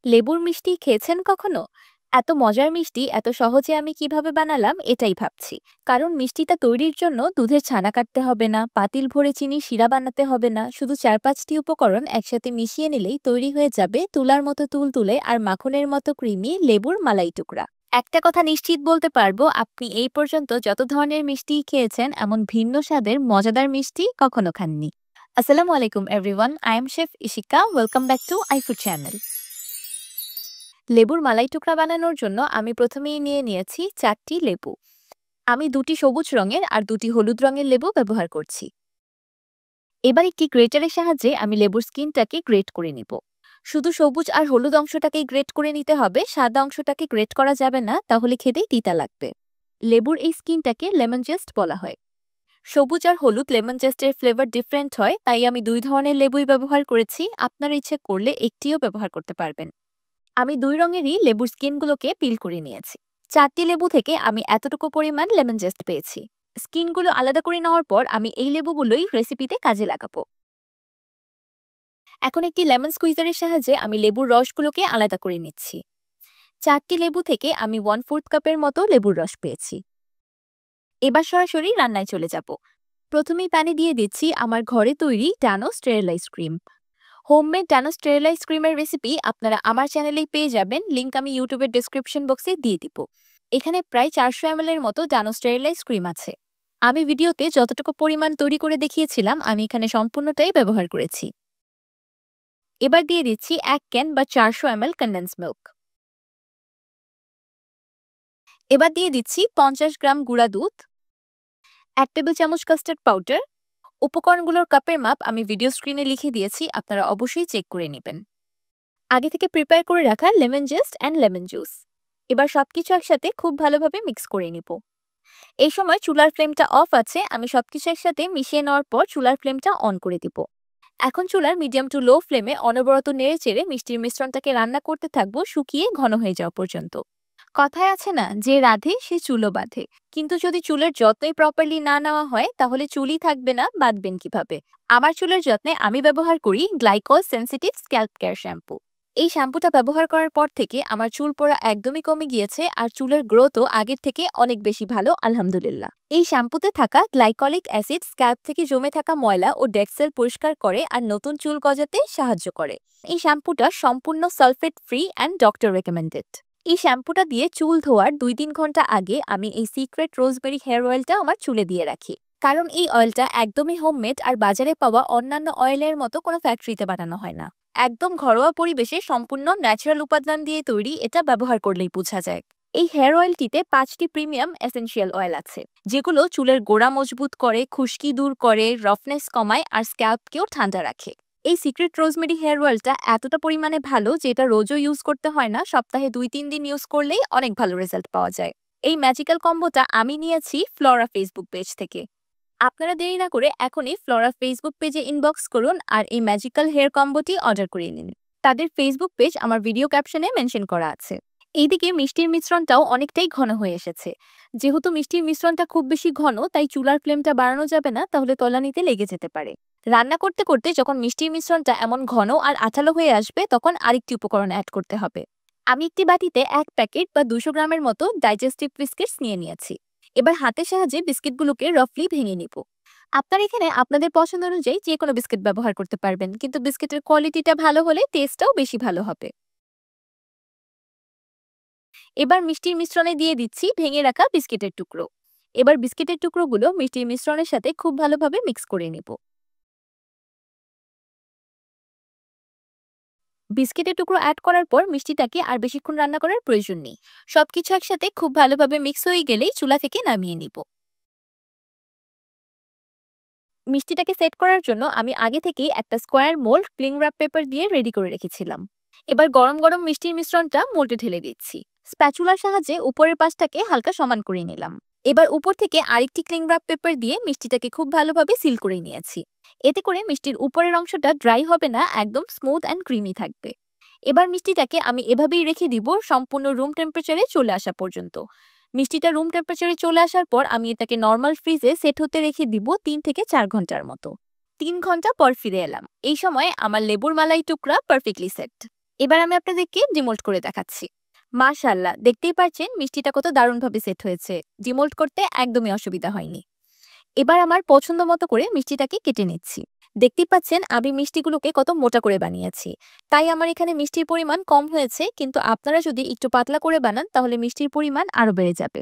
লেবুর মিষ্টি খেয়েছেন কখনো? এত মজার মিষ্টি এত সহজে আমি কিভাবে বানালাম এটাই ভাবছি। কারণ মিষ্টিটা তৈরির জন্য দুধের ছানা কাটতে হবে না, পাতিল ভরে চিনি শিরা বানাতে হবে না, শুধু ৪-৫টি উপকরণ একসাথে মিশিয়ে নিলেই তৈরি হয়ে যাবে তুলার মতো তুলতুলে আর মাখনের মতো ক্রিমি লেবুর মালাই টুকরা। একটা কথা নিশ্চিত বলতে পারবো, আপনি এই পর্যন্ত যত ধরনের মিষ্টি খেয়েছেন এমন ভিন্ন স্বাদের মজাদার মিষ্টি কখনো খাননি। আসসালামু আলাইকুম everyone, I am chef Ishika. Welcome back to আইফুড channel. লেবুর মালাই টুকরা বানানোর জন্য আমি প্রথমেই নিয়ে নিয়েছি 4টি লেবু। আমি 2টি সবুজ রঙের আর 2টি হলুদ রঙের লেবু ব্যবহার করছি। এবার একটি গ্রেটারের সাহায্যে আমি লেবুর স্কিনটাকে গ্রেট করে নিব। শুধু সবুজ আর হলুদ অংশটাকেই গ্রেট করে নিতে হবে, সাদা অংশটাকে গ্রেট করা যাবে না, তাহলে খেতেই তিতা লাগবে। লেবুর এই স্কিনটাকে লেমন জেস্ট বলা হয়। সবুজ আর হলুদ লেমন জেস্টের ফ্লেভার ডিফারেন্ট হয়, তাই আমি 2 ধরনের লেবুই ব্যবহার করেছি। আপনার ইচ্ছে করলে একটিও ব্যবহার করতে পারবেন। আমি 2 রঙেরই লেবুর স্কিনগুলোকে পিল করে নিয়েছি। 4টি লেবু থেকে আমি এতটুকু পরিমাণ লেমন জেস্ট পেয়েছি। স্কিনগুলো আলাদা করে নেওয়ার পর আমি এই লেবুগুলোই রেসিপিতে কাজে লাগাবো। এখন একটি লেমন স্কুইজারের সাহায্যে আমি লেবুর রসগুলোকে আলাদা করে নিচ্ছি। 4টি লেবু থেকে আমি 1/4 কাপের মতো লেবুর রস পেয়েছি। এবার সরাসরি রান্নায় চলে যাব। প্রথমেই প্যানে দিয়ে দিচ্ছি আমার ঘরে তৈরি ডানো স্টেরিলাইজ ক্রিম। হোমমেড ডানো স্টেরিলাইজ ক্রিমের রেসিপি আপনারা আমার চ্যানেলেই পেয়ে যাবেন, লিংক আমি ইউটিউবের ডেসক্রিপশন বক্সে দিয়ে দিব। এখানে প্রায় 400 ml এর মতো ডানো স্টেরিলাইজ ক্রিম আছে। আমি ভিডিওতে যতটুকু পরিমাণ তৈরি করে দেখিয়েছিলাম আমি এখানে সম্পূর্ণটাই ব্যবহার করেছি। এবার দিয়ে দিচ্ছি 1 ক্যান বা 400 ml কনডেন্স মিল্ক। এবার দিয়ে দিচ্ছি 50 গ্রাম গুঁড়া দুধ, 1 টেবিল চামচ কাস্টার্ড পাউডার। উপকরণগুলোর কাপের মাপ আমি ভিডিও স্ক্রিনে লিখে দিয়েছি, আপনারা অবশ্যই চেক করে নেবেন। আগে থেকে প্রিপেয়ার করে রাখা লেমন জেস্ট অ্যান্ড লেমন জুস। এবার সবকিছু একসাথে খুব ভালোভাবে মিক্স করে নিব। এই সময় চুলার ফ্লেমটা অফ আছে, আমি সবকিছু একসাথে মিশিয়ে নেওয়ার পর চুলার ফ্লেমটা অন করে দিব। এখন চুলার মিডিয়াম টু লো ফ্লেমে অনবরত নেড়ে চেড়ে মিষ্টির মিশ্রণটাকে রান্না করতে থাকবো শুকিয়ে ঘন হয়ে যাওয়া পর্যন্ত। কথায় আছে না, যে রাধে সে চুলো বাঁধে। কিন্তু যদি চুলের যত্নই প্রপারলি না নেওয়া হয় তাহলে চুলই থাকবে না, বাঁধবেন কিভাবে? আমার চুলের যত্নে আমি ব্যবহার করি glycol sensitive scalp care shampoo. এই শ্যাম্পুটা ব্যবহার করার পর থেকে আমার চুল পড়া একদমই কমে গিয়েছে আর চুলের গ্রোথও আগের থেকে অনেক বেশি ভালো, আলহামদুলিল্লাহ। এই শ্যাম্পুতে থাকা গ্লাইকলিক অ্যাসিড স্ক্যাল্প থেকে জমে থাকা ময়লা ও ডেড সেল পরিষ্কার করে আর নতুন চুল গজাতে সাহায্য করে। এই শ্যাম্পুটা সম্পূর্ণ sulphate free and doctor recommended. এই শ্যাম্পুটা দিয়ে চুল ধোয়ার 2-3 ঘন্টা আগে আমি এই সিক্রেট রোজমেরি হেয়ার অয়েলটা আমার চুলে দিয়ে রাখি। কারণ এই অয়েলটা একদমই হোমমেড আর বাজারে পাওয়া অন্যান্য অয়েলের মতো কোনো ফ্যাক্টরিতে বানানো হয় না। একদম ঘরোয়া পরিবেশে সম্পূর্ণ ন্যাচারাল উপাদান দিয়ে তৈরি, এটা ব্যবহার করলেই বোঝা যায়। এই হেয়ার অয়েলটিতে 5টি প্রিমিয়াম এসেনশিয়াল অয়েল আছে, যেগুলো চুলের গোড়া মজবুত করে, খুশকি দূর করে, রাফনেস কমায় আর স্ক্যাল্পকেও ঠান্ডা রাখে। এই সিক্রেট রোজমেরি হেয়ার অয়েলটা এতটা পরিমাণে ভালো যে এটা রোজও ইউজ করতে হয় না, সপ্তাহে 2-3 দিন ইউজ করলেই অনেক ভালো রেজাল্ট পাওয়া যায়। এই ম্যাজিক্যাল কম্বোটা আমি নিয়েছি ফ্লোরা ফেসবুক পেজ থেকে। আপনারা দেরি না করে এখনই ফ্লোরা ফেসবুক পেজে ইনবক্স করুন আর এই ম্যাজিক্যাল হেয়ার কম্বোটি অর্ডার করে নিন। তাদের ফেসবুক পেজ আমার ভিডিও ক্যাপশনে মেনশন করা আছে। এইদিকে মিষ্টির মিশ্রণটাও অনেকটাই ঘন হয়ে এসেছে। যেহেতু মিষ্টির মিশ্রণটা খুব বেশি ঘন, তাই চুলার ফ্লেমটা বাড়ানো যাবে না, তাহলে তলানিতে লেগে যেতে পারে। রান্না করতে করতে যখন মিষ্টির মিশ্রণটা এমন ঘন আর আঠালো হয়ে আসবে তখন আরেকটি উপকরণ অ্যাড করতে হবে। আমি একটি বাটিতে 1 প্যাকেট বা 200 গ্রামের মতো ডাইজেস্টিভ বিস্কিটস নিয়ে নিয়েছি। এবার হাতের সাহায্যে বিস্কিটগুলোকে রাফলি ভেঙে নিব। আপনারা এখানে আপনাদের পছন্দ অনুযায়ী যে কোনো বিস্কিট ব্যবহার করতে পারবেন, কিন্তু বিস্কিটের কোয়ালিটিটা ভালো হলে টেস্টটাও বেশি ভালো হবে। এবার মিষ্টির মিশ্রণে দিয়ে দিচ্ছি ভেঙে রাখা বিস্কিটের টুকরো। এবার বিস্কিটের টুকরোগুলো মিষ্টির মিশ্রণের সাথে খুব ভালোভাবে মিক্স করে নেব। বিস্কিটের টুকরো অ্যাড করার পর মিষ্টিটাকে আর বেশিক্ষণ রান্না করার প্রয়োজন নেই। সবকিছু একসাথে খুব ভালোভাবে মিক্স হয়ে গেলেই চুলা থেকে নামিয়ে নিব। মিষ্টিটাকে সেট করার জন্য আমি আগে থেকেই একটা স্কোয়ার মোল্ড ক্লিং র্যাপ পেপার দিয়ে রেডি করে রেখেছিলাম। এবার গরম গরম মিষ্টির মিশ্রণটা মোল্ডে ঢেলে দিচ্ছি। স্প্যাচুলার সাহায্যে উপরের পাশটাকে হালকা সমান করে নিলাম। এবার উপর থেকে আরেকটি ক্লিং র্যাপ পেপার দিয়ে মিষ্টিটাকে খুব ভালোভাবে সিল করে নিয়েছি। এতে করে মিষ্টির উপরের অংশটা ড্রাই হবে না, একদম স্মুথ অ্যান্ড ক্রিমি থাকবে। এবার মিষ্টিটাকে আমি এভাবেই রেখে দিব সম্পূর্ণ রুম টেম্পারেচারে চলে আসা পর্যন্ত। মিষ্টিটা রুম টেম্পারেচারে চলে আসার পর আমি এটাকে নরমাল ফ্রিজে সেট হতে রেখে দিব 3 থেকে 4 ঘন্টার মতো। 3 ঘন্টা পর ফিরে এলাম। এই সময় আমার লেবুর মালাই টুকরা পারফেক্টলি সেট। এবার আমি আপনাদেরকে ডিমোল্ড করে দেখাচ্ছি। মাশাআল্লাহ, দেখতেই পারছেন মিষ্টিটা কত দারুণভাবে সেট হয়েছে। ডিমোল্ড করতে একদমই অসুবিধা হয়নি। এবার আমার পছন্দ মতো করে মিষ্টিটাকে কেটে নিচ্ছি। দেখতেই পাচ্ছেন আমি মিষ্টিগুলোকে কত মোটা করে বানিয়েছি। তাই আমার এখানে মিষ্টির পরিমাণ কম হয়েছে, কিন্তু আপনারা যদি একটু পাতলা করে বানান তাহলে মিষ্টির পরিমাণ আরো বেড়ে যাবে।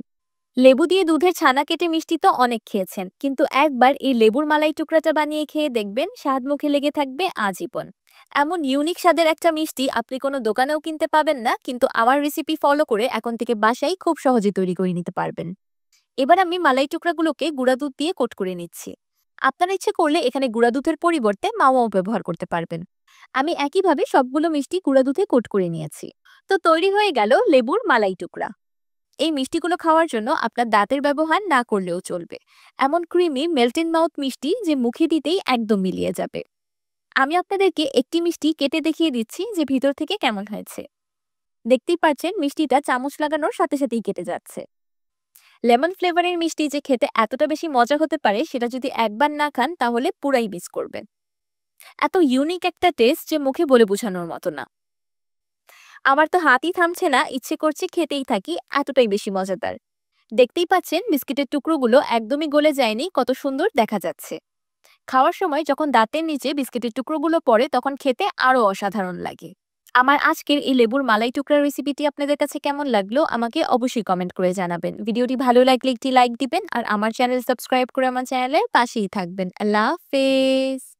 লেবু দিয়ে দুধের ছানা কেটে মিষ্টি তো অনেক খেয়েছেন, কিন্তু একবার এই লেবুর মালাই টুকরাটা বানিয়ে খেয়ে দেখবেন, স্বাদ মুখে লেগে থাকবে আজীবন। এমন ইউনিক স্বাদের একটা মিষ্টি আপনি কোনো দোকানেও কিনতে পাবেন না, কিন্তু আমার রেসিপি ফলো করে এখন থেকে বাসায় খুব সহজে তৈরি করে নিতে পারবেন। এবার আমি মালাই টুকরাগুলোকে গুঁড়া দুধ দিয়ে কোট করে নিচ্ছি। আপনারা ইচ্ছে করলে এখানে গুঁড়া দুধের পরিবর্তে মাওয়াও ব্যবহার করতে পারবেন। আমি একইভাবে সবগুলো মিষ্টি গুঁড়া দুধে কোট করে নিয়েছি। তো তৈরি হয়ে গেল লেবুর মালাই টুকরা। এই মিষ্টিগুলো খাওয়ার জন্য আপনার দাঁতের ব্যবহার না করলেও চলবে। এমন ক্রিমি মেল্ট ইন মাউথ মিষ্টি যে মুখে দিতেই একদম মিলিয়ে যাবে। আমি আপনাদেরকে একটি মিষ্টি কেটে দেখিয়ে দিচ্ছি যে ভিতর থেকে কেমন হয়েছে। দেখতেই পাচ্ছেন মিষ্টিটা চামচ লাগানোর সাথে সাথেই কেটে যাচ্ছে। লেমন ফ্লেভারের মিষ্টি যে খেতে এতটা বেশি মজা হতে পারে সেটা যদি একবার না খান তাহলে পুরাই মিস করবেন। এত ইউনিক একটা টেস্ট যে মুখে বলে বোঝানোর মতো না। আমার তো হাতই থামছে না, ইচ্ছে করছে খেতেই থাকি, এতটাই বেশি মজাদার। দেখতেই পাচ্ছেন বিস্কিটের টুকরোগুলো একদমই গলে যায়নি, কত সুন্দর দেখা যাচ্ছে। খাওয়ার সময় যখন দাঁতের নিচে বিস্কিটের টুকরোগুলো পড়ে তখন খেতে আরো অসাধারণ লাগে। আমার আজকের এই লেবুর মালাই টুকরা রেসিপিটি আপনাদের কাছে কেমন লাগলো আমাকে অবশ্যই কমেন্ট করে জানাবেন। ভিডিওটি ভালো লাগলে একটি লাইক দিবেন আর আমার চ্যানেল সাবস্ক্রাইব করে আমার চ্যানেলের পাশেই থাকবেন। আল্লাহ হাফেজ।